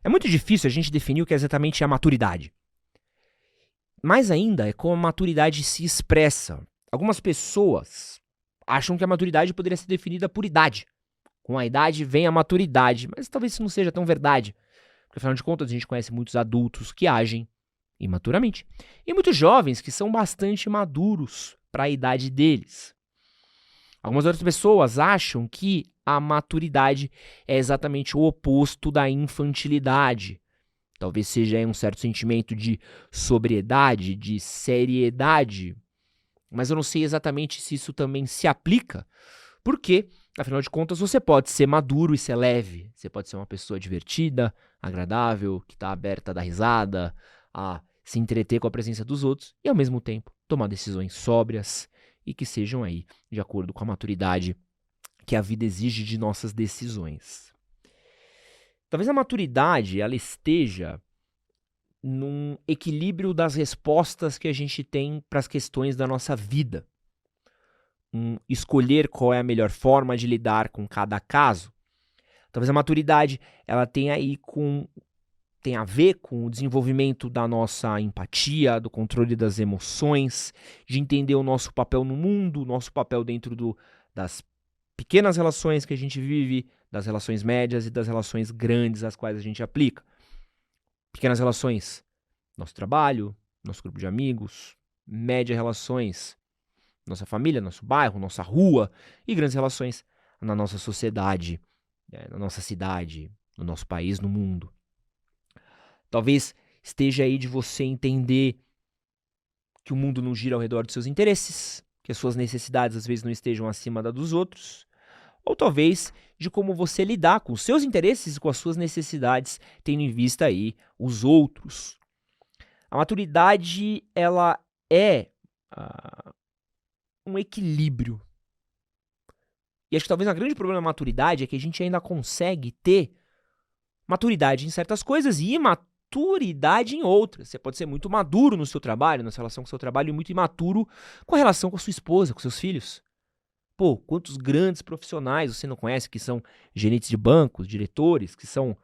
É muito difícil a gente definir o que exatamente é a maturidade. Mais ainda é como a maturidade se expressa. Algumas pessoas acham que a maturidade poderia ser definida por idade. Com a idade vem a maturidade, mas talvez isso não seja tão verdade. Porque afinal de contas a gente conhece muitos adultos que agem imaturamente. E muitos jovens que são bastante maduros para a idade deles. Algumas outras pessoas acham que a maturidade é exatamente o oposto da infantilidade. Talvez seja um certo sentimento de sobriedade, de seriedade. Mas eu não sei exatamente se isso também se aplica. Porque, afinal de contas, você pode ser maduro e ser leve. Você pode ser uma pessoa divertida, agradável, que está aberta a dar risada, a se entreter com a presença dos outros e, ao mesmo tempo, tomar decisões sóbrias e que sejam aí de acordo com a maturidade que a vida exige de nossas decisões. Talvez a maturidade ela esteja num equilíbrio das respostas que a gente tem para as questões da nossa vida. Escolher qual é a melhor forma de lidar com cada caso. Talvez a maturidade ela tenha a ver com o desenvolvimento da nossa empatia, do controle das emoções, de entender o nosso papel no mundo, o nosso papel dentro das pequenas relações que a gente vive, das relações médias e das relações grandes às quais a gente aplica. Pequenas relações, nosso trabalho, nosso grupo de amigos, média relações, nossa família, nosso bairro, nossa rua, e grandes relações na nossa sociedade, na nossa cidade, no nosso país, no mundo. Talvez esteja aí de você entender que o mundo não gira ao redor dos seus interesses, que as suas necessidades às vezes não estejam acima da dos outros, ou talvez de como você lidar com os seus interesses e com as suas necessidades, tendo em vista aí os outros. A maturidade, ela é um equilíbrio. E acho que talvez o grande problema da maturidade é que a gente ainda consegue ter maturidade em certas coisas e imaturidade em outras. Você pode ser muito maduro no seu trabalho, na sua relação com o seu trabalho, e muito imaturo com a relação com a sua esposa, com seus filhos. Pô, quantos grandes profissionais você não conhece que são gerentes de bancos, diretores, que são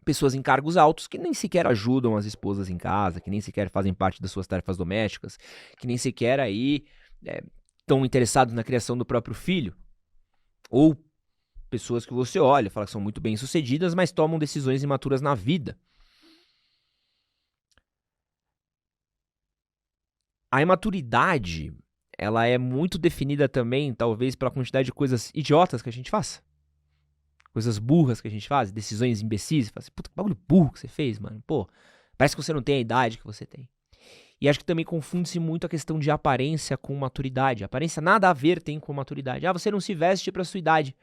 pessoas em cargos altos que nem sequer ajudam as esposas em casa, que nem sequer fazem parte das suas tarefas domésticas, que nem sequer aí estão interessados na criação do próprio filho. Ou pessoas que você olha, fala que são muito bem-sucedidas, mas tomam decisões imaturas na vida. A imaturidade, ela é muito definida também, talvez, pela quantidade de coisas idiotas que a gente faz. Coisas burras que a gente faz, decisões imbecis. Fala assim, puta, que bagulho burro que você fez, mano. Pô, parece que você não tem a idade que você tem. E acho que também confunde-se muito a questão de aparência com maturidade. Aparência nada a ver tem com maturidade. Ah, você não se veste pra sua idade.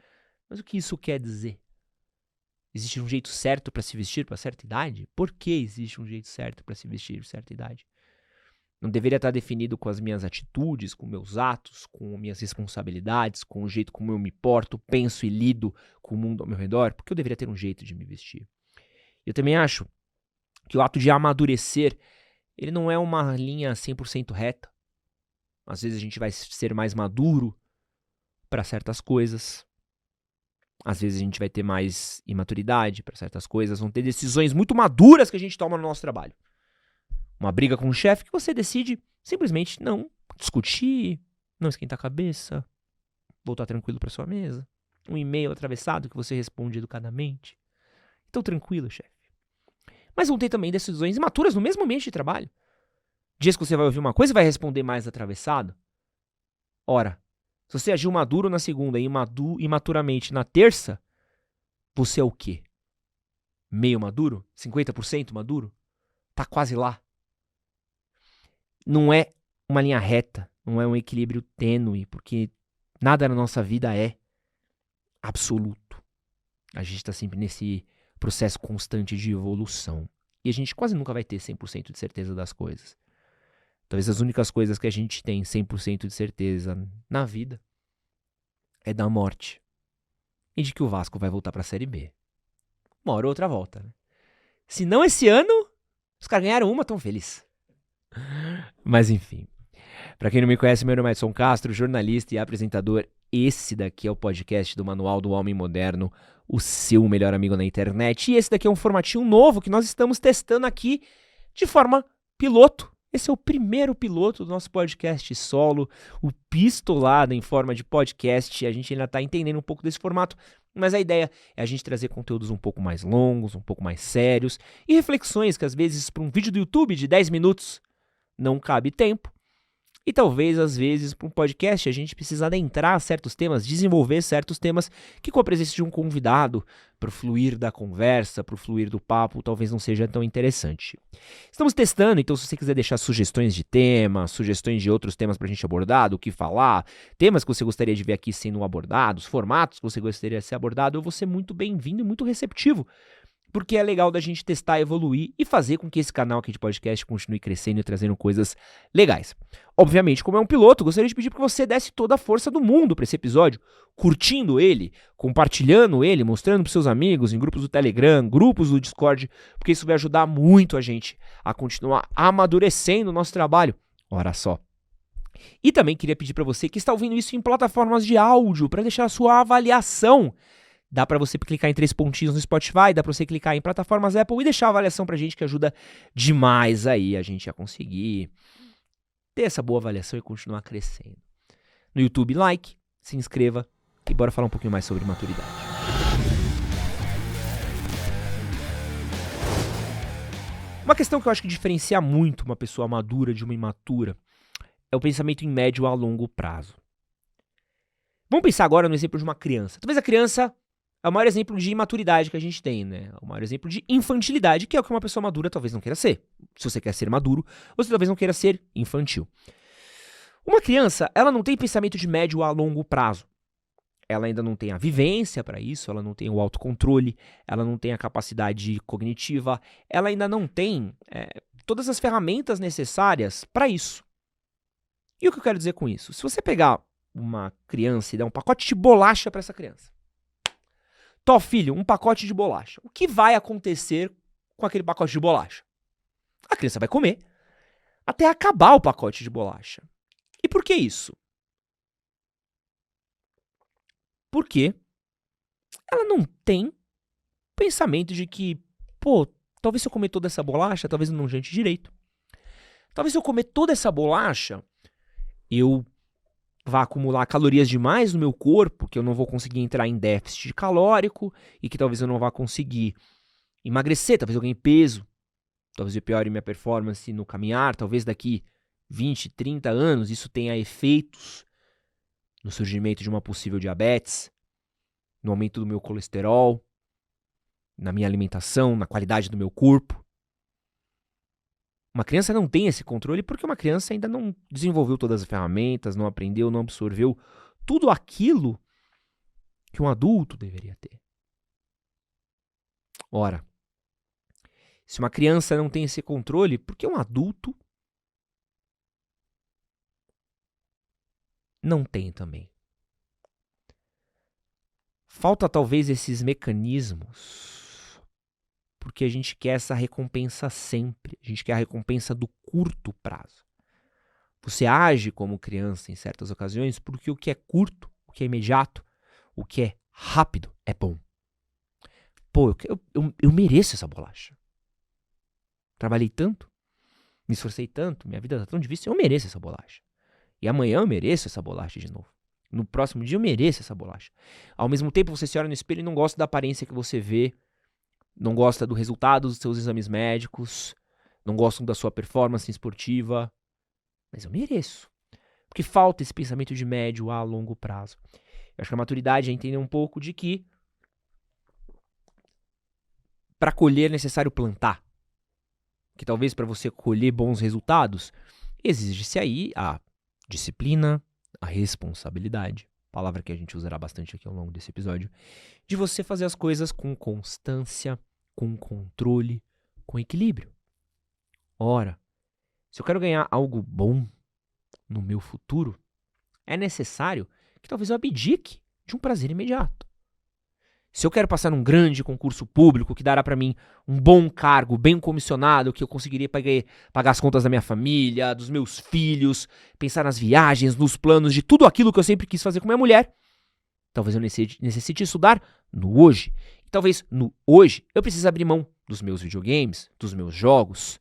Mas o que isso quer dizer? Existe um jeito certo para se vestir para certa idade? Por que existe um jeito certo para se vestir para certa idade? Não deveria estar definido com as minhas atitudes, com meus atos, com minhas responsabilidades, com o jeito como eu me porto, penso e lido com o mundo ao meu redor? Porque eu deveria ter um jeito de me vestir. Eu também acho que o ato de amadurecer, ele não é uma linha 100% reta. Às vezes a gente vai ser mais maduro para certas coisas. Às vezes a gente vai ter mais imaturidade para certas coisas. Vão ter decisões muito maduras que a gente toma no nosso trabalho. Uma briga com o chefe que você decide simplesmente não discutir, não esquentar a cabeça, voltar tranquilo para sua mesa. Um e-mail atravessado que você responde educadamente. Então tranquilo, chefe. Mas vão ter também decisões imaturas no mesmo ambiente de trabalho. Dias que você vai ouvir uma coisa e vai responder mais atravessado. Ora, se você agiu maduro na segunda e imaturamente na terça, você é o quê? Meio maduro? 50% maduro? Tá quase lá. Não é uma linha reta, não é um equilíbrio tênue, porque nada na nossa vida é absoluto. A gente está sempre nesse processo constante de evolução. E a gente quase nunca vai ter 100% de certeza das coisas. Talvez as únicas coisas que a gente tem 100% de certeza na vida é da morte. E de que o Vasco vai voltar para a Série B. Uma hora ou outra volta, né? Se não esse ano, os caras ganharam uma, tão felizes. Mas enfim. Para quem não me conhece, meu nome é Edson Castro, jornalista e apresentador Esse daqui é o podcast do Manual do Homem Moderno, o seu melhor amigo na internet. E esse daqui é um formatinho novo que nós estamos testando aqui de forma piloto. Esse é o primeiro piloto do nosso podcast solo, o Pistolada em forma de podcast. A gente ainda está entendendo um pouco desse formato, mas a ideia é a gente trazer conteúdos um pouco mais longos, um pouco mais sérios e reflexões que às vezes para um vídeo do YouTube de 10 minutos não cabe tempo. E talvez, às vezes, para um podcast, a gente precisa adentrar certos temas, desenvolver certos temas que com a presença de um convidado, para o fluir da conversa, para o fluir do papo, talvez não seja tão interessante. Estamos testando, então se você quiser deixar sugestões de temas, sugestões de outros temas para a gente abordar, do que falar, temas que você gostaria de ver aqui sendo abordados, formatos que você gostaria de ser abordado, eu vou ser muito bem-vindo e muito receptivo. Porque é legal da gente testar, evoluir e fazer com que esse canal aqui de podcast continue crescendo e trazendo coisas legais. Obviamente, como é um piloto, gostaria de pedir para que você desse toda a força do mundo para esse episódio, curtindo ele, compartilhando ele, mostrando para seus amigos em grupos do Telegram, grupos do Discord, porque isso vai ajudar muito a gente a continuar amadurecendo o nosso trabalho. Ora só. E também queria pedir para você que está ouvindo isso em plataformas de áudio, para deixar a sua avaliação. Dá para você clicar em 3 pontinhos no Spotify, dá para você clicar em plataformas Apple e deixar a avaliação pra gente, que ajuda demais aí a gente a conseguir ter essa boa avaliação e continuar crescendo. No YouTube, like, se inscreva e bora falar um pouquinho mais sobre maturidade. Uma questão que eu acho que diferencia muito uma pessoa madura de uma imatura é o pensamento em médio a longo prazo. Vamos pensar agora no exemplo de uma criança. Talvez a criança é o maior exemplo de imaturidade que a gente tem, né? O maior exemplo de infantilidade, que é o que uma pessoa madura talvez não queira ser. Se você quer ser maduro, você talvez não queira ser infantil. Uma criança, ela não tem pensamento de médio a longo prazo. Ela ainda não tem a vivência para isso, ela não tem o autocontrole, ela não tem a capacidade cognitiva, ela ainda não tem todas as ferramentas necessárias para isso. E o que eu quero dizer com isso? Se você pegar uma criança e dar um pacote de bolacha para essa criança, Tó, filho, um pacote de bolacha. O que vai acontecer com aquele pacote de bolacha? A criança vai comer até acabar o pacote de bolacha. E por que isso? Porque ela não tem pensamento de que, talvez se eu comer toda essa bolacha, talvez eu não jante direito. Talvez se eu comer toda essa bolacha, eu vá acumular calorias demais no meu corpo, que eu não vou conseguir entrar em déficit calórico e que talvez eu não vá conseguir emagrecer, talvez eu ganhe peso, talvez eu piore minha performance no caminhar, talvez daqui 20, 30 anos isso tenha efeitos no surgimento de uma possível diabetes, no aumento do meu colesterol, na minha alimentação, na qualidade do meu corpo. Uma criança não tem esse controle porque uma criança ainda não desenvolveu todas as ferramentas, não aprendeu, não absorveu tudo aquilo que um adulto deveria ter. Ora, se uma criança não tem esse controle, por que um adulto não tem também? Falta talvez esses mecanismos porque a gente quer essa recompensa sempre. A gente quer a recompensa do curto prazo. Você age como criança em certas ocasiões porque o que é curto, o que é imediato, o que é rápido é bom. Eu mereço essa bolacha. Trabalhei tanto, me esforcei tanto, minha vida está tão difícil, eu mereço essa bolacha. E amanhã eu mereço essa bolacha de novo. No próximo dia eu mereço essa bolacha. Ao mesmo tempo você se olha no espelho e não gosta da aparência que você vê, não gosta do resultado dos seus exames médicos, não gostam da sua performance esportiva, mas eu mereço. Porque falta esse pensamento de médio a longo prazo. Eu acho que a maturidade é entender um pouco de que para colher é necessário plantar. Que talvez para você colher bons resultados, exige-se aí a disciplina, a responsabilidade, palavra que a gente usará bastante aqui ao longo desse episódio, de você fazer as coisas com constância, com controle, com equilíbrio. Ora, se eu quero ganhar algo bom no meu futuro, é necessário que talvez eu abdique de um prazer imediato. Se eu quero passar num grande concurso público que dará pra mim um bom cargo, bem comissionado, que eu conseguiria pagar as contas da minha família, dos meus filhos, pensar nas viagens, nos planos, de tudo aquilo que eu sempre quis fazer com minha mulher, talvez eu necessite estudar no hoje. E talvez no hoje eu precise abrir mão dos meus videogames, dos meus jogos,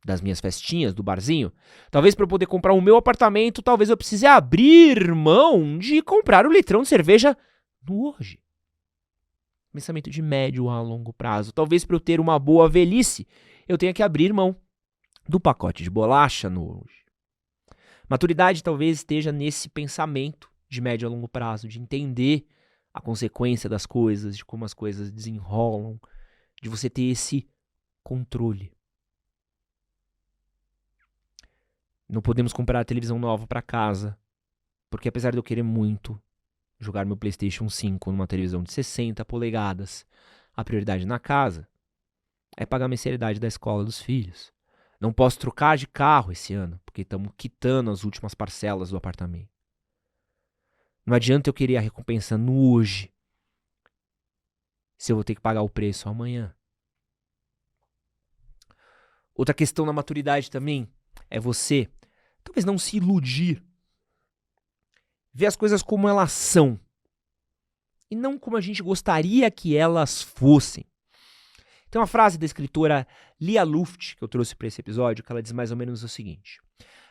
das minhas festinhas, do barzinho. Talvez para eu poder comprar o meu apartamento, talvez eu precise abrir mão de comprar o litrão de cerveja no hoje. Pensamento de médio a longo prazo. Talvez para eu ter uma boa velhice, eu tenha que abrir mão do pacote de bolacha no hoje. Maturidade talvez esteja nesse pensamento de médio a longo prazo, de entender a consequência das coisas, de como as coisas desenrolam, de você ter esse controle. Não podemos comprar a televisão nova para casa, porque apesar de eu querer muito jogar meu PlayStation 5 numa televisão de 60 polegadas, a prioridade na casa é pagar a mensalidade da escola dos filhos. Não posso trocar de carro esse ano, porque estamos quitando as últimas parcelas do apartamento. Não adianta eu querer a recompensa no hoje, se eu vou ter que pagar o preço amanhã. Outra questão na maturidade também é você, talvez não se iludir, ver as coisas como elas são e não como a gente gostaria que elas fossem. Tem uma frase da escritora Lia Luft que eu trouxe para esse episódio, que ela diz mais ou menos o seguinte: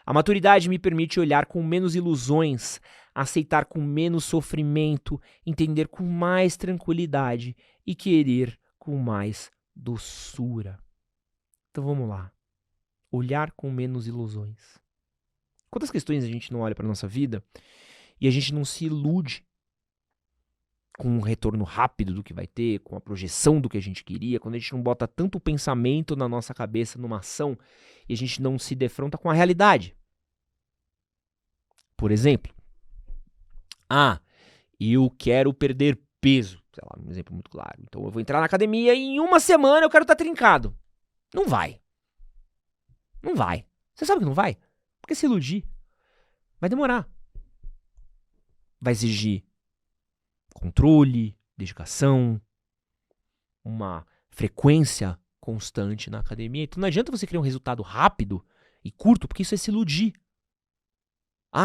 a maturidade me permite olhar com menos ilusões, aceitar com menos sofrimento, entender com mais tranquilidade e querer com mais doçura. Então vamos lá. Olhar com menos ilusões. Quantas questões a gente não olha para nossa vida e a gente não se ilude com um retorno rápido do que vai ter, com a projeção do que a gente queria, quando a gente não bota tanto pensamento na nossa cabeça numa ação e a gente não se defronta com a realidade. Por exemplo, eu quero perder peso. Sei lá, um exemplo muito claro. Então eu vou entrar na academia e em uma semana eu quero estar trincado. Não vai. Não vai. Você sabe que não vai? Porque se iludir vai demorar. Vai exigir controle, dedicação, uma frequência constante na academia. Então não adianta você querer um resultado rápido e curto, porque isso é se iludir.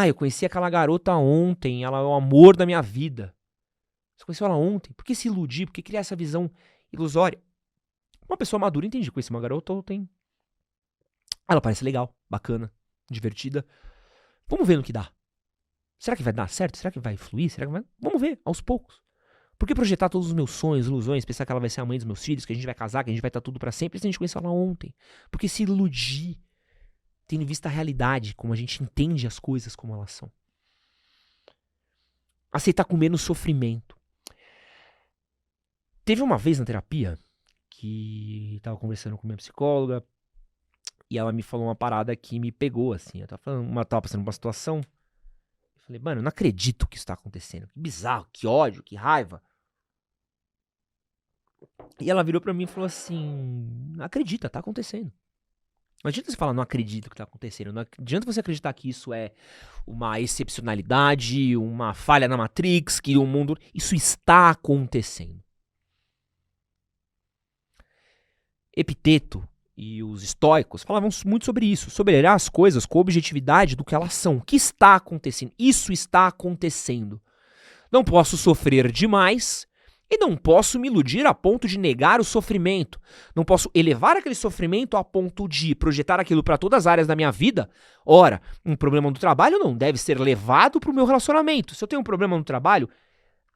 Eu conheci aquela garota ontem, ela é o amor da minha vida. Você conheceu ela ontem? Por que se iludir? Por que criar essa visão ilusória? Uma pessoa madura entende, conheci uma garota ontem. Ela parece legal, bacana, divertida. Vamos ver no que dá. Será que vai dar certo? Será que vai fluir? Vamos ver, aos poucos. Por que projetar todos os meus sonhos, ilusões, pensar que ela vai ser a mãe dos meus filhos, que a gente vai casar, que a gente vai estar tudo pra sempre, se a gente conheceu ela ontem? Por que se iludir, tendo em vista a realidade, como a gente entende as coisas como elas são? Aceitar com menos sofrimento. Teve uma vez na terapia que tava conversando com minha psicóloga e ela me falou uma parada que me pegou, assim. Eu tava passando por uma situação. Eu falei, mano, eu não acredito que isso tá acontecendo. Que bizarro, que ódio, que raiva. E ela virou pra mim e falou assim, não acredita, tá acontecendo. Não adianta você falar, não acredito que tá acontecendo. Não adianta você acreditar que isso é uma excepcionalidade, uma falha na Matrix, que o mundo... Isso está acontecendo. Epiteto e os estoicos falavam muito sobre isso, sobre olhar as coisas com objetividade do que elas são. O que está acontecendo? Isso está acontecendo. Não posso sofrer demais e não posso me iludir a ponto de negar o sofrimento. Não posso elevar aquele sofrimento a ponto de projetar aquilo para todas as áreas da minha vida. Ora, um problema no trabalho não deve ser levado para o meu relacionamento. Se eu tenho um problema no trabalho,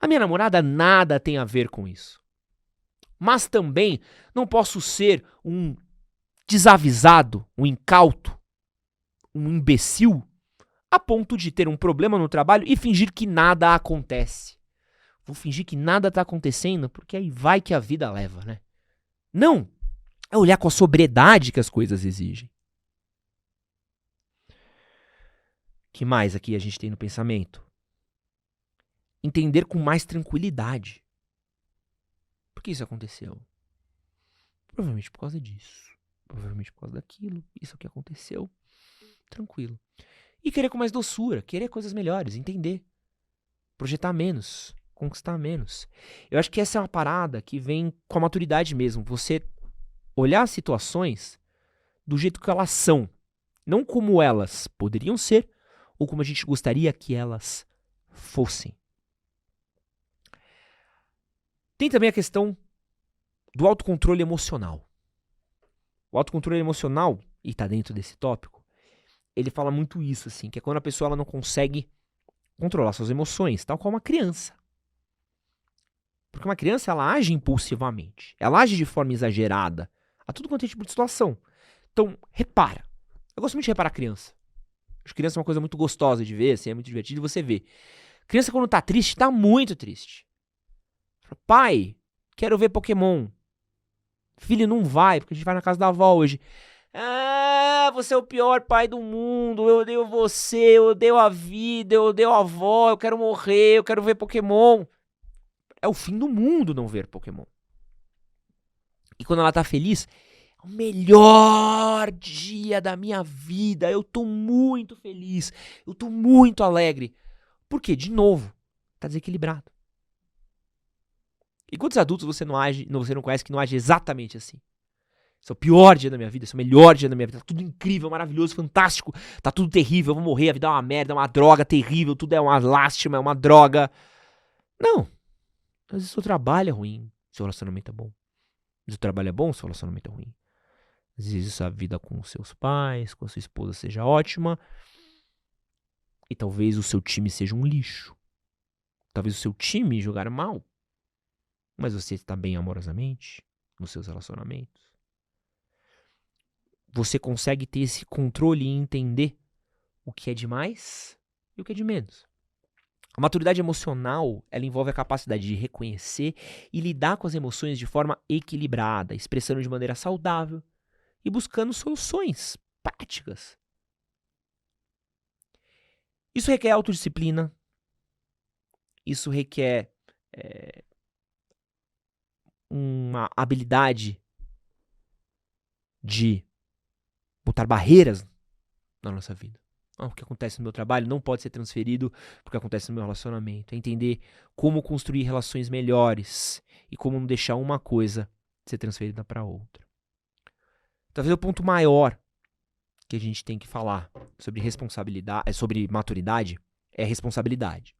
a minha namorada nada tem a ver com isso. Mas também não posso ser um desavisado, um incauto, um imbecil, a ponto de ter um problema no trabalho e fingir que nada acontece. Vou fingir que nada tá acontecendo, porque aí vai que a vida leva, né? Não! É olhar com a sobriedade que as coisas exigem. Que mais aqui a gente tem no pensamento? Entender com mais tranquilidade. Por que isso aconteceu? Provavelmente por causa disso. Provavelmente por causa daquilo. Isso aqui aconteceu. Tranquilo. E querer com mais doçura. Querer coisas melhores. Entender. Projetar menos. conquistar menos. Eu acho que essa é uma parada que vem com a maturidade mesmo. Você olhar as situações do jeito que elas são. Não como elas poderiam ser ou como a gente gostaria que elas fossem. Tem também a questão do autocontrole emocional. O autocontrole emocional, e tá dentro desse tópico, ele fala muito isso, assim, que é quando a pessoa ela não consegue controlar suas emoções, tal como uma criança. Porque uma criança, ela age impulsivamente, ela age de forma exagerada a tudo quanto é tipo de situação. Então, repara. Eu gosto muito de reparar criança. Acho que criança é uma coisa muito gostosa de ver, assim, é muito divertido você ver. Criança, quando tá triste, tá muito triste. Pai, quero ver Pokémon. Filho, não vai, porque a gente vai na casa da avó hoje. Ah, você é o pior pai do mundo, eu odeio você, eu odeio a vida, eu odeio a avó, eu quero morrer, eu quero ver Pokémon. É o fim do mundo não ver Pokémon. E quando ela tá feliz, é o melhor dia da minha vida, eu tô muito feliz, eu tô muito alegre. Por quê? De novo, tá desequilibrado. E quantos adultos você não conhece que não age exatamente assim? Esse é o pior dia da minha vida, esse é o melhor dia da minha vida. Tá tudo incrível, maravilhoso, fantástico. Tá tudo terrível, eu vou morrer, a vida é uma merda, é uma droga terrível, tudo é uma lástima, é uma droga. Não. Às vezes o seu trabalho é ruim, seu relacionamento é bom. Às vezes o trabalho é bom, seu relacionamento é ruim. Às vezes a vida com os seus pais, com a sua esposa seja ótima. E talvez o seu time seja um lixo. Talvez o seu time jogar mal. Mas você está bem amorosamente nos seus relacionamentos. Você consegue ter esse controle e entender o que é de mais e o que é de menos. A maturidade emocional, ela envolve a capacidade de reconhecer e lidar com as emoções de forma equilibrada, expressando de maneira saudável e buscando soluções práticas. Isso requer autodisciplina, isso requer uma habilidade de botar barreiras na nossa vida. O que acontece no meu trabalho não pode ser transferido para o que acontece no meu relacionamento. É entender como construir relações melhores e como não deixar uma coisa ser transferida para outra. Talvez o ponto maior que a gente tem que falar sobre responsabilidade, sobre maturidade, é responsabilidade.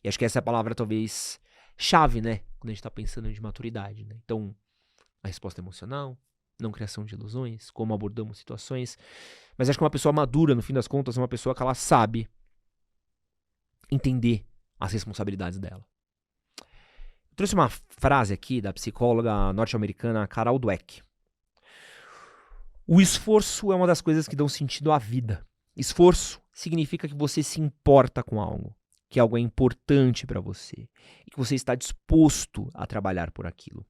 E acho que essa é a palavra talvez chave, né, quando a gente está pensando de maturidade, né? Então, a resposta emocional, não criação de ilusões, como abordamos situações. Mas acho que uma pessoa madura, no fim das contas, é uma pessoa que ela sabe entender as responsabilidades dela. Eu trouxe uma frase aqui da psicóloga norte-americana Carol Dweck. O esforço é uma das coisas que dão sentido à vida. Esforço significa que você se importa com algo, que algo é importante para você e que você está disposto a trabalhar por aquilo.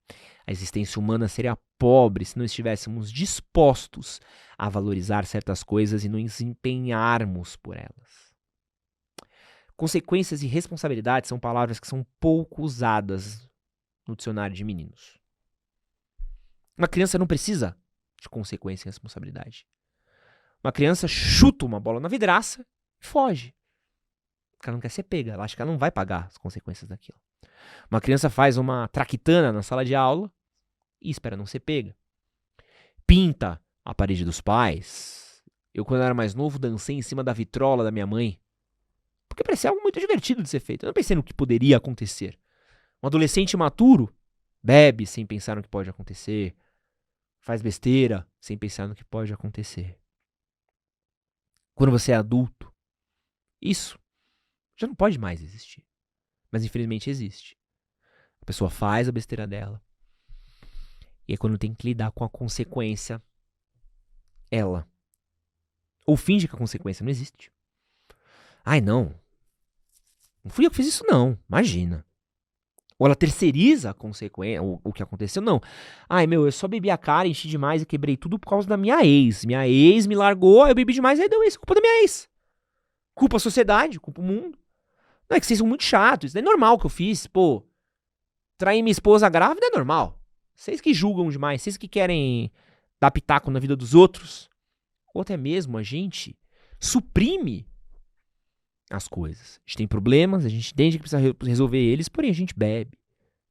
A existência humana seria pobre se não estivéssemos dispostos a valorizar certas coisas e nos empenharmos por elas. Consequências e responsabilidade são palavras que são pouco usadas no dicionário de meninos. Uma criança não precisa de consequência e responsabilidade. Uma criança chuta uma bola na vidraça e foge. Porque ela não quer ser pega, ela acha que ela não vai pagar as consequências daquilo. Uma criança faz uma traquitana na sala de aula e espera não ser pega. Pinta a parede dos pais. Eu, quando era mais novo, dancei em cima da vitrola da minha mãe. Porque parecia algo muito divertido de ser feito. Eu não pensei no que poderia acontecer. Um adolescente imaturo bebe sem pensar no que pode acontecer. Faz besteira sem pensar no que pode acontecer. Quando você é adulto, isso já não pode mais existir. Mas infelizmente existe. A pessoa faz a besteira dela. E aí quando tem que lidar com a consequência, ela ou finge que a consequência não existe. Ai, não. Não fui eu que fiz isso, não. Imagina. Ou ela terceiriza a consequência, o que aconteceu. Não. Ai, meu, eu só bebi a cara, enchi demais e quebrei tudo por causa da minha ex. Minha ex me largou, eu bebi demais, aí deu isso. Culpa da minha ex. Culpa a sociedade, culpa o mundo. Não, é que vocês são muito chatos. Isso não é normal que eu fiz. Pô, trair minha esposa grávida é normal. Vocês que julgam demais, vocês que querem dar pitaco na vida dos outros. Ou até mesmo a gente suprime as coisas. A gente tem problemas, a gente entende que precisa resolver eles, porém a gente bebe,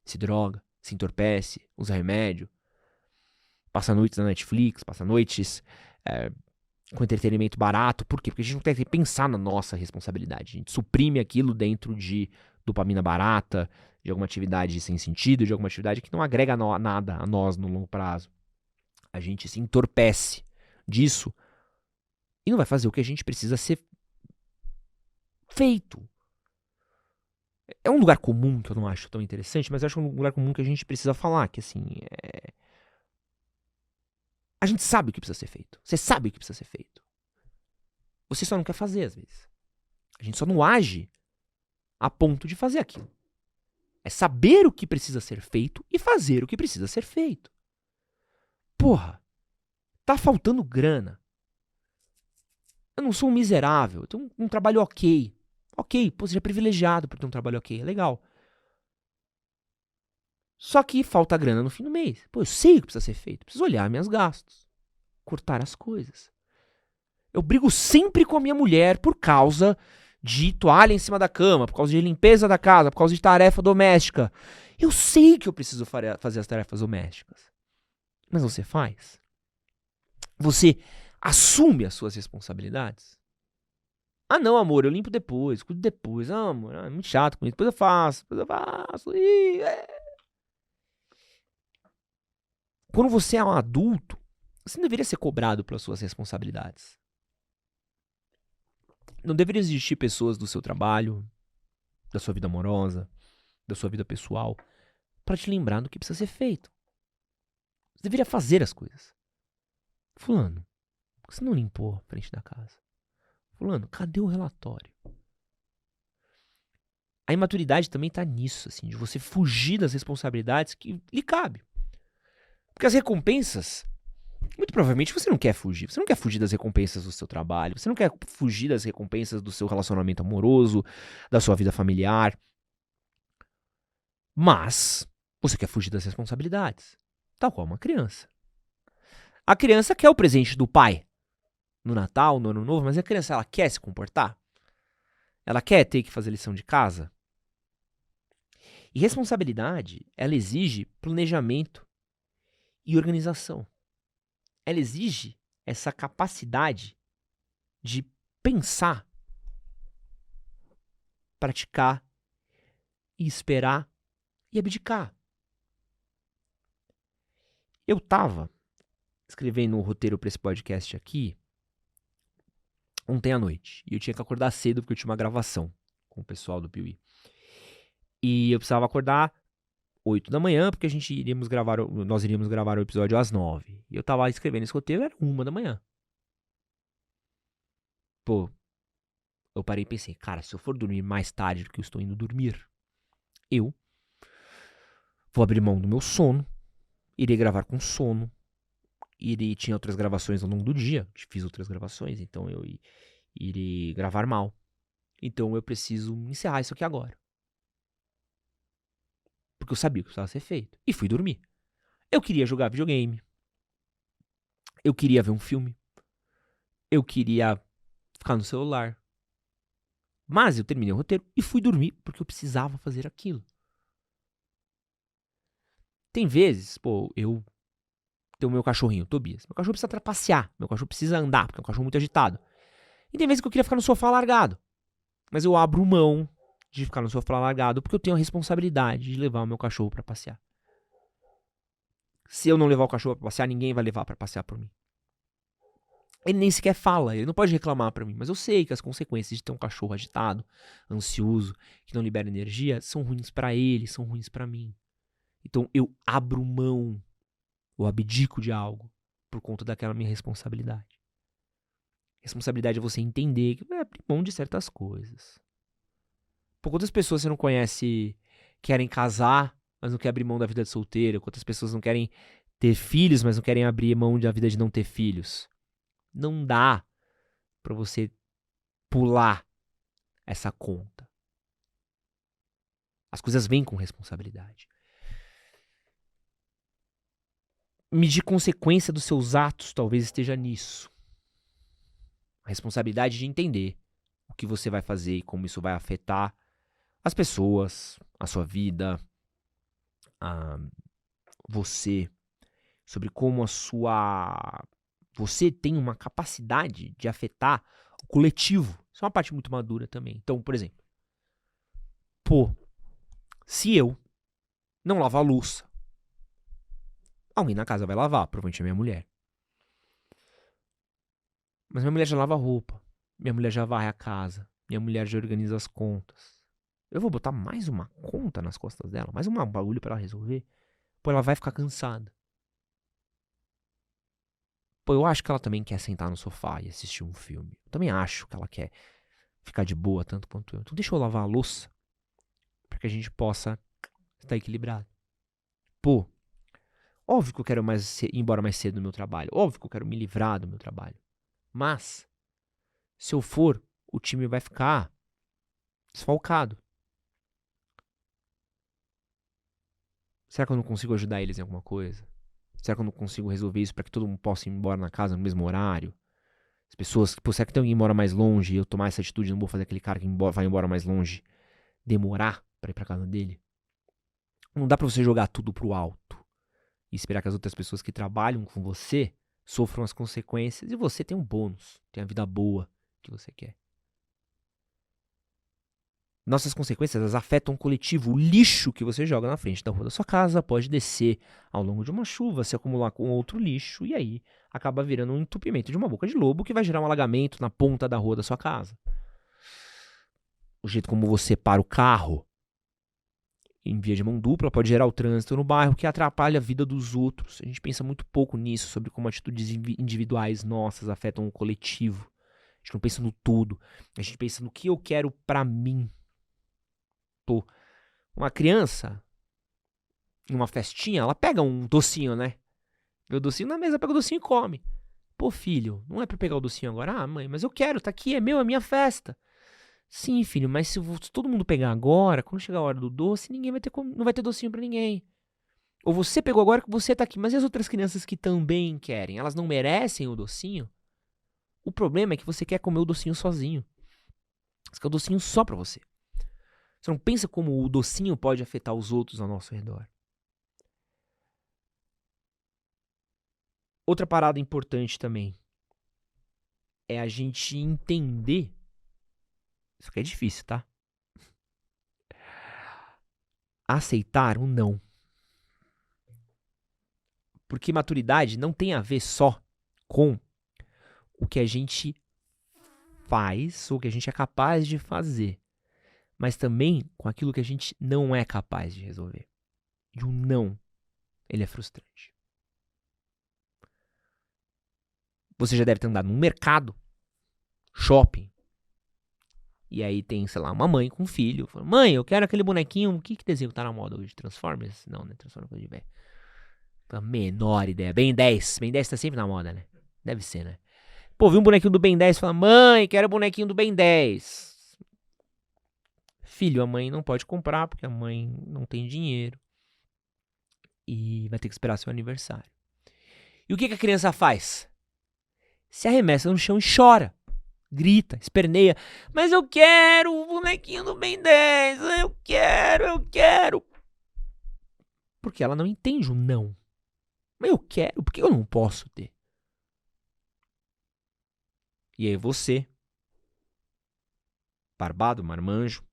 se droga, se entorpece, usa remédio, passa noites na Netflix, passa noites com entretenimento barato. Por quê? Porque a gente não tem que pensar na nossa responsabilidade. A gente suprime aquilo dentro de dopamina barata, de alguma atividade sem sentido, de alguma atividade que não agrega nada a nós no longo prazo. A gente se entorpece disso e não vai fazer o que a gente precisa ser feito. É um lugar comum que eu não acho tão interessante, mas eu acho um lugar comum que a gente precisa falar, que assim, a gente sabe o que precisa ser feito. Você sabe o que precisa ser feito. Você só não quer fazer, às vezes. A gente só não age a ponto de fazer aquilo. É saber o que precisa ser feito e fazer o que precisa ser feito. Porra, tá faltando grana. Eu não sou um miserável, eu tenho um trabalho ok. Ok, pô, você é privilegiado por ter um trabalho ok, é legal. Só que falta grana no fim do mês. Pô, eu sei o que precisa ser feito. Preciso olhar meus gastos. Cortar as coisas. Eu brigo sempre com a minha mulher por causa de toalha em cima da cama, por causa de limpeza da casa, por causa de tarefa doméstica. Eu sei que eu preciso fazer as tarefas domésticas. Mas você faz? Você assume as suas responsabilidades? Ah, não, amor, eu limpo depois, cuido depois. Ah, amor, é muito chato com isso. Depois eu faço, Quando você é um adulto, você não deveria ser cobrado pelas suas responsabilidades. Não deveria existir pessoas do seu trabalho, da sua vida amorosa, da sua vida pessoal, para te lembrar do que precisa ser feito. Você deveria fazer as coisas. Fulano, por que você não limpou a frente da casa? Fulano, cadê o relatório? A imaturidade também tá nisso, assim, de você fugir das responsabilidades que lhe cabe. Porque as recompensas, muito provavelmente você não quer fugir. Você não quer fugir das recompensas do seu trabalho. Você não quer fugir das recompensas do seu relacionamento amoroso, da sua vida familiar. Mas você quer fugir das responsabilidades. Tal qual uma criança. A criança quer o presente do pai no Natal, no Ano Novo, mas a criança, ela quer se comportar? Ela quer ter que fazer lição de casa? E responsabilidade, ela exige planejamento e organização. Ela exige essa capacidade de pensar, praticar e esperar e abdicar. Eu tava escrevendo um roteiro para esse podcast aqui ontem à noite. E eu tinha que acordar cedo porque eu tinha uma gravação com o pessoal do Piuí. E eu precisava acordar 8 da manhã, porque nós iríamos gravar o episódio às 9. E eu tava escrevendo esse roteiro, era 1 da manhã. Pô, eu parei e pensei, cara, se eu for dormir mais tarde do que eu estou indo dormir, eu vou abrir mão do meu sono, irei gravar com sono, tinha outras gravações ao longo do dia, fiz outras gravações, então eu irei gravar mal. Então eu preciso encerrar isso aqui agora. Porque eu sabia o que precisava ser feito. E fui dormir. Eu queria jogar videogame. Eu queria ver um filme. Eu queria ficar no celular. Mas eu terminei o roteiro e fui dormir porque eu precisava fazer aquilo. Tem vezes, pô, eu tenho o meu cachorrinho, o Tobias. Meu cachorro precisa passear. Meu cachorro precisa andar, porque é um cachorro muito agitado. E tem vezes que eu queria ficar no sofá largado. Mas eu abro mão de ficar no sofá largado porque eu tenho a responsabilidade de levar o meu cachorro pra passear. Se eu não levar o cachorro pra passear, ninguém vai levar pra passear por mim. Ele nem sequer fala, ele não pode reclamar pra mim, mas eu sei que as consequências de ter um cachorro agitado, ansioso, que não libera energia, são ruins pra ele, são ruins pra mim. Então eu abro mão, eu abdico de algo por conta daquela minha responsabilidade. Responsabilidade é você entender que vai abrir mão de certas coisas. Por quantas pessoas você não conhece querem casar, mas não querem abrir mão da vida de solteiro? Quantas pessoas não querem ter filhos, mas não querem abrir mão da vida de não ter filhos? Não dá pra você pular essa conta. As coisas vêm com responsabilidade. Medir consequência dos seus atos talvez esteja nisso. A responsabilidade de entender o que você vai fazer e como isso vai afetar as pessoas, a sua vida, você, sobre como você tem uma capacidade de afetar o coletivo. Isso é uma parte muito madura também. Então, por exemplo, se eu não lavar a louça, alguém na casa vai lavar, provavelmente a minha mulher. Mas minha mulher já lava a roupa, minha mulher já varre a casa, minha mulher já organiza as contas. Eu vou botar mais uma conta nas costas dela, mais um bagulho pra ela resolver? Pô, ela vai ficar cansada. Pô, eu acho que ela também quer sentar no sofá e assistir um filme. Eu também acho que ela quer ficar de boa tanto quanto eu. Então deixa eu lavar a louça pra que a gente possa estar equilibrado. Pô, óbvio que eu quero ir embora mais cedo do meu trabalho. Óbvio que eu quero me livrar do meu trabalho. Mas, se eu for, o time vai ficar desfalcado. Será que eu não consigo ajudar eles em alguma coisa? Será que eu não consigo resolver isso para que todo mundo possa ir embora na casa no mesmo horário? As pessoas, pô, será que tem alguém que mora mais longe e eu tomar essa atitude, não vou fazer aquele cara que vai embora mais longe demorar para ir para casa dele? Não dá para você jogar tudo pro alto e esperar que as outras pessoas que trabalham com você sofram as consequências e você tem um bônus, tem a vida boa que você quer. Nossas consequências, elas afetam o coletivo. O lixo que você joga na frente da rua da sua casa pode descer ao longo de uma chuva, se acumular com outro lixo e aí acaba virando um entupimento de uma boca de lobo que vai gerar um alagamento na ponta da rua da sua casa. O jeito como você para o carro em via de mão dupla pode gerar o trânsito no bairro que atrapalha a vida dos outros. A gente pensa muito pouco nisso, sobre como atitudes individuais nossas afetam o coletivo. A gente não pensa no todo. A gente pensa no que eu quero pra mim. Pô, uma criança, numa festinha, ela pega um docinho, né? Vê o docinho na mesa, pega o docinho e come. Pô, filho, não é pra pegar o docinho agora? Ah, mãe, mas eu quero, tá aqui, é meu, é minha festa. Sim, filho, mas se todo mundo pegar agora, quando chegar a hora do doce, ninguém vai ter não vai ter docinho pra ninguém. Ou você pegou agora que você tá aqui, mas e as outras crianças que também querem? Elas não merecem o docinho? O problema é que você quer comer o docinho sozinho. Você quer o docinho só pra você. Você não pensa como o docinho pode afetar os outros ao nosso redor. Outra parada importante também é a gente entender. Isso aqui é difícil, tá? Aceitar um não. Porque maturidade não tem a ver só com o que a gente faz ou o que a gente é capaz de fazer, mas também com aquilo que a gente não é capaz de resolver. E o não, ele é frustrante. Você já deve ter andado num mercado, shopping, e aí tem, sei lá, uma mãe com um filho. Fala, mãe, eu quero aquele bonequinho. O que desenho tá na moda hoje? Transformers? Não, né? Transformers coisa de velho. A menor ideia. Ben 10. Ben 10 tá sempre na moda, né? Deve ser, né? Pô, vi um bonequinho do Ben 10 e fala, mãe, quero o bonequinho do Ben 10. Filho, a mãe não pode comprar porque a mãe não tem dinheiro. E vai ter que esperar seu aniversário. E o que a criança faz? Se arremessa no chão e chora. Grita, esperneia. Mas eu quero o bonequinho do Ben 10. Eu quero. Porque ela não entende o não. Mas eu quero, por que eu não posso ter? E aí você, barbado, marmanjo,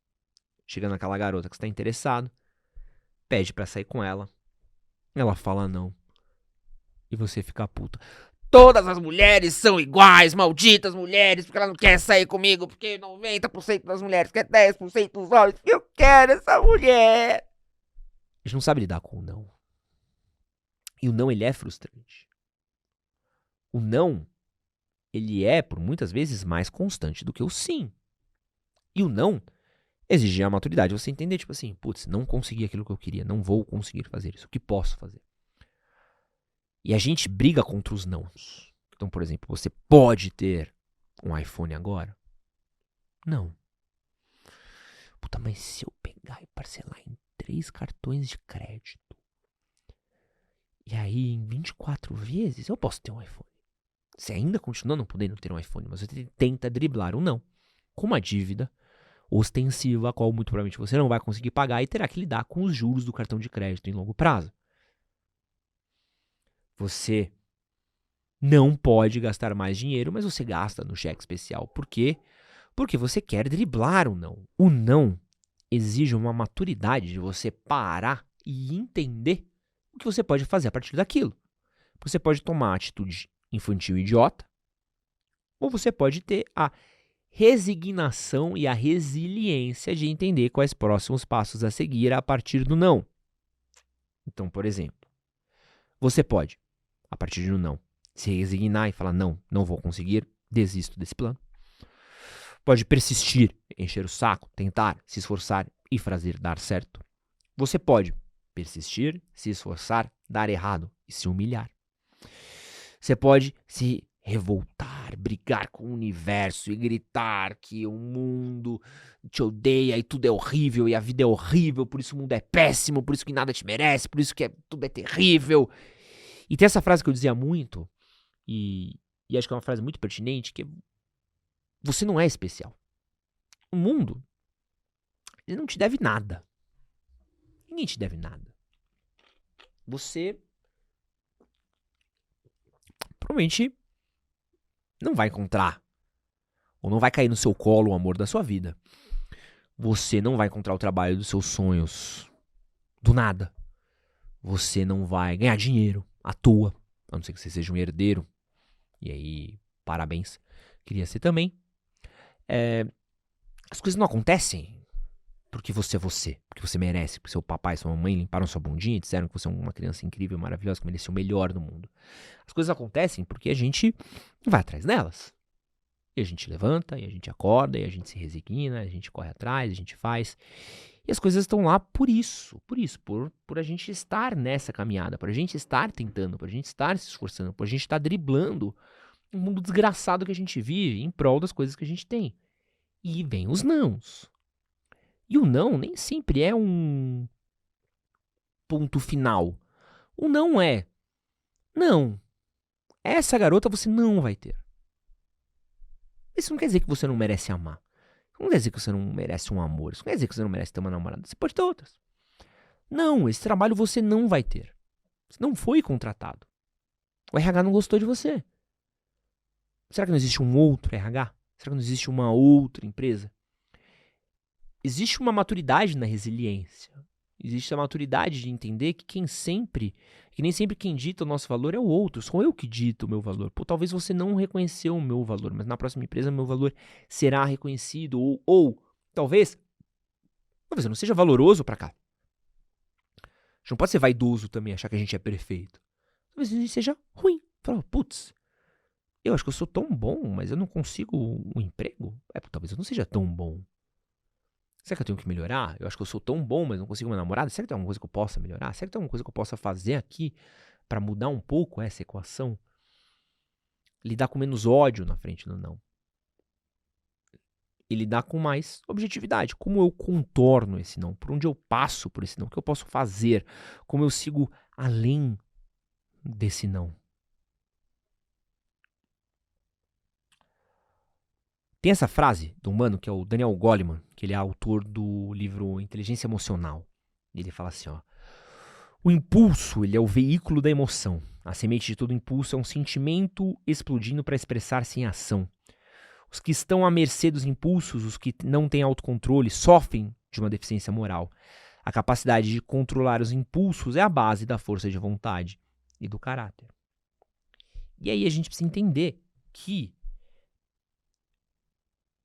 chega naquela garota que está interessado, pede pra sair com ela. Ela fala não. E você fica puta. Todas as mulheres são iguais, malditas mulheres, porque ela não quer sair comigo, porque 90% das mulheres quer 10% dos homens, eu quero essa mulher. A gente não sabe lidar com o não. E o não, ele é frustrante. O não, ele é, por muitas vezes, mais constante do que o sim. E o não exige a maturidade. Você entender, tipo assim, putz, não consegui aquilo que eu queria, não vou conseguir fazer isso, o que posso fazer? E a gente briga contra os nãos. Então, por exemplo, você pode ter um iPhone agora? Não. Puta, mas se eu pegar e parcelar em 3 cartões de crédito, e aí em 24 vezes eu posso ter um iPhone. Você ainda continua não podendo ter um iPhone, mas você tenta driblar o não. com uma dívida ostensiva, a qual muito provavelmente você não vai conseguir pagar e terá que lidar com os juros do cartão de crédito em longo prazo. Você não pode gastar mais dinheiro, mas você gasta no cheque especial. Por quê? Porque você quer driblar o não. O não exige uma maturidade de você parar e entender o que você pode fazer a partir daquilo. Você pode tomar a atitude infantil e idiota, ou você pode ter a resignação e a resiliência de entender quais próximos passos a seguir a partir do não. Então, por exemplo, você pode, a partir do não, se resignar e falar, não, não vou conseguir, desisto desse plano. Pode persistir, encher o saco, tentar, se esforçar e fazer dar certo. Você pode persistir, se esforçar, dar errado e se humilhar. Você pode se revoltar, brigar com o universo e gritar que o mundo te odeia e tudo é horrível e a vida é horrível, por isso o mundo é péssimo, por isso que nada te merece, por isso que tudo é terrível. E tem essa frase que eu dizia muito, e acho que é uma frase muito pertinente, que é, você não é especial. O mundo, ele não te deve nada. Ninguém te deve nada. Você provavelmente não vai encontrar, ou não vai cair no seu colo o amor da sua vida. Você não vai encontrar o trabalho dos seus sonhos do nada. Você não vai ganhar dinheiro à toa, a não ser que você seja um herdeiro. E aí, parabéns. Queria ser também. As coisas não acontecem porque você é você, porque você merece, porque seu papai e sua mamãe limparam sua bundinha e disseram que você é uma criança incrível, maravilhosa, que merece o melhor do mundo. As coisas acontecem porque a gente vai atrás delas. E a gente levanta, e a gente acorda, e a gente se resigna, a gente corre atrás, a gente faz. E as coisas estão lá por isso, por a gente estar nessa caminhada, por a gente estar tentando, por a gente estar se esforçando, por a gente estar driblando um mundo desgraçado que a gente vive em prol das coisas que a gente tem. E vem os nãos. E o não nem sempre é um ponto final. O não é, não, essa garota você não vai ter. Isso não quer dizer que você não merece amar. Isso não quer dizer que você não merece um amor. Isso não quer dizer que você não merece ter uma namorada. Você pode ter outras. Não, esse trabalho você não vai ter. Você não foi contratado. O RH não gostou de você. Será que não existe um outro RH? Será que não existe uma outra empresa? Existe uma maturidade na resiliência. Existe a maturidade de entender que nem sempre quem dita o nosso valor é o outro. Sou eu que dito o meu valor. Pô, talvez você não reconheceu o meu valor, mas na próxima empresa o meu valor será reconhecido. Ou talvez eu não seja valoroso pra cá. A gente não pode ser vaidoso também, achar que a gente é perfeito. Talvez a gente seja ruim. Fala, putz, eu acho que eu sou tão bom, mas eu não consigo um emprego. Talvez eu não seja tão bom. Será que eu tenho que melhorar? Eu acho que eu sou tão bom, mas não consigo uma namorada. Será que tem alguma coisa que eu possa melhorar? Será que tem alguma coisa que eu possa fazer aqui para mudar um pouco essa equação? Lidar com menos ódio na frente do não. E lidar com mais objetividade. Como eu contorno esse não? Por onde eu passo por esse não? O que eu posso fazer? Como eu sigo além desse não? Tem essa frase do humano, que é o Daniel Goleman, que ele é autor do livro Inteligência Emocional. Ele fala assim, ó. O impulso, ele é o veículo da emoção. A semente de todo impulso é um sentimento explodindo para expressar-se em ação. Os que estão à mercê dos impulsos, os que não têm autocontrole, sofrem de uma deficiência moral. A capacidade de controlar os impulsos é a base da força de vontade e do caráter. E aí a gente precisa entender que,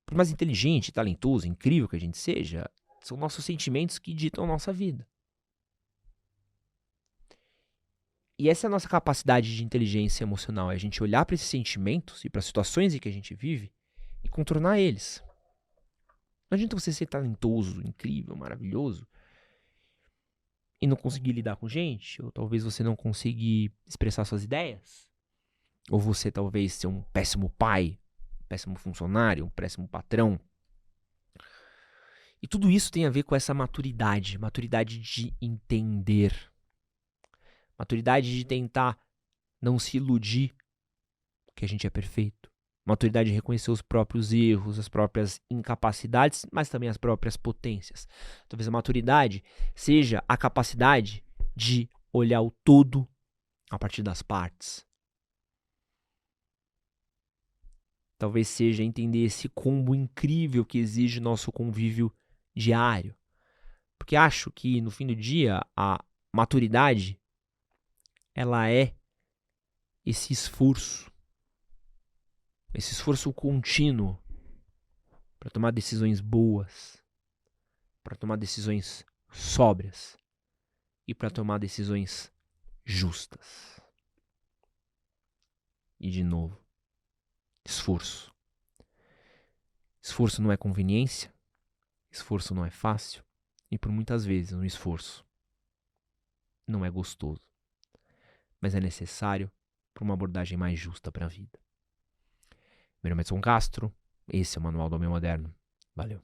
por mais inteligente, talentoso, incrível que a gente seja, são nossos sentimentos que ditam a nossa vida. E essa é a nossa capacidade de inteligência emocional, é a gente olhar para esses sentimentos e para as situações em que a gente vive e contornar eles. Não adianta você ser talentoso, incrível, maravilhoso e não conseguir lidar com gente, ou talvez você não conseguir expressar suas ideias, ou você talvez ser um péssimo pai, um péssimo funcionário, um péssimo patrão. E tudo isso tem a ver com essa maturidade de entender, maturidade de tentar não se iludir que a gente é perfeito. Maturidade é reconhecer os próprios erros, as próprias incapacidades, mas também as próprias potências. Talvez a maturidade seja a capacidade de olhar o todo a partir das partes. Talvez seja entender esse combo incrível que exige nosso convívio diário. Porque acho que, no fim do dia, a maturidade, ela é esse esforço contínuo para tomar decisões boas, para tomar decisões sóbrias e para tomar decisões justas. E de novo, esforço. Esforço não é conveniência, esforço não é fácil e por muitas vezes um esforço não é gostoso, mas é necessário para uma abordagem mais justa para a vida. Meu nome é Edson Castro, esse é o Manual do Homem Moderno. Valeu.